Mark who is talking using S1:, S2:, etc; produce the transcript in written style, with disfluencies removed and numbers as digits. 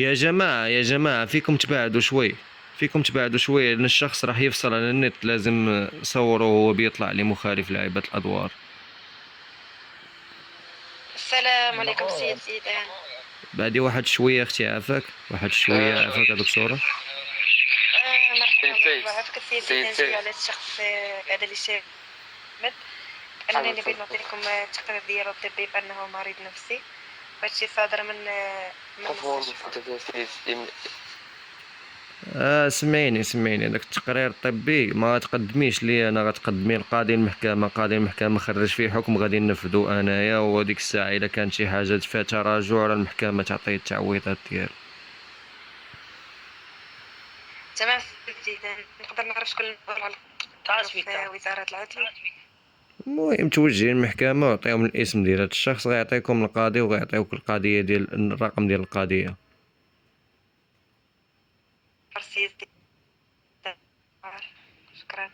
S1: يا جماعة فيكم تباعدوا شوي. فيكم تباعدوا شوي لأن الشخص راح يفصل على النت، لازم صوره وهو بيطلع لي مخالف لعيبة الأدوار.
S2: السلام عليكم سيد زيدان.
S1: بعدي واحد شوية أختي عافاك، واحد شوية عافاك يا دكتورة.
S2: مرحبا مرحبا، عافاك السيد زيدان. جاي على الشخص هذا اللي شاب، أنني نبي نعطي لكم التقرير ديالو الطبي بأنه مريض نفسي، وهادشي صادر من المستشفى.
S1: سمعيني داك التقرير الطبي ما تقدميش لي انا، غتقدمي لقاضي المحكمة. قاضي المحكمة خرج فيه حكم غادي ننفذو انايا، وديك الساعة الا كانت شي حاجة فيها تراجع راه المحكمة تعطي التعويضات ديالها.
S2: تمام سيد زيدان، نقدر نعرف شكون المسؤول على في وزارة العدل؟
S1: المهم توجهي للمحكمة وعطيهم الاسم ديال هاد الشخص، غيعطيكم القاضي وغيعطيوك القضية ديال الرقم ديال القضية.
S2: سيد زيدان، شكرا.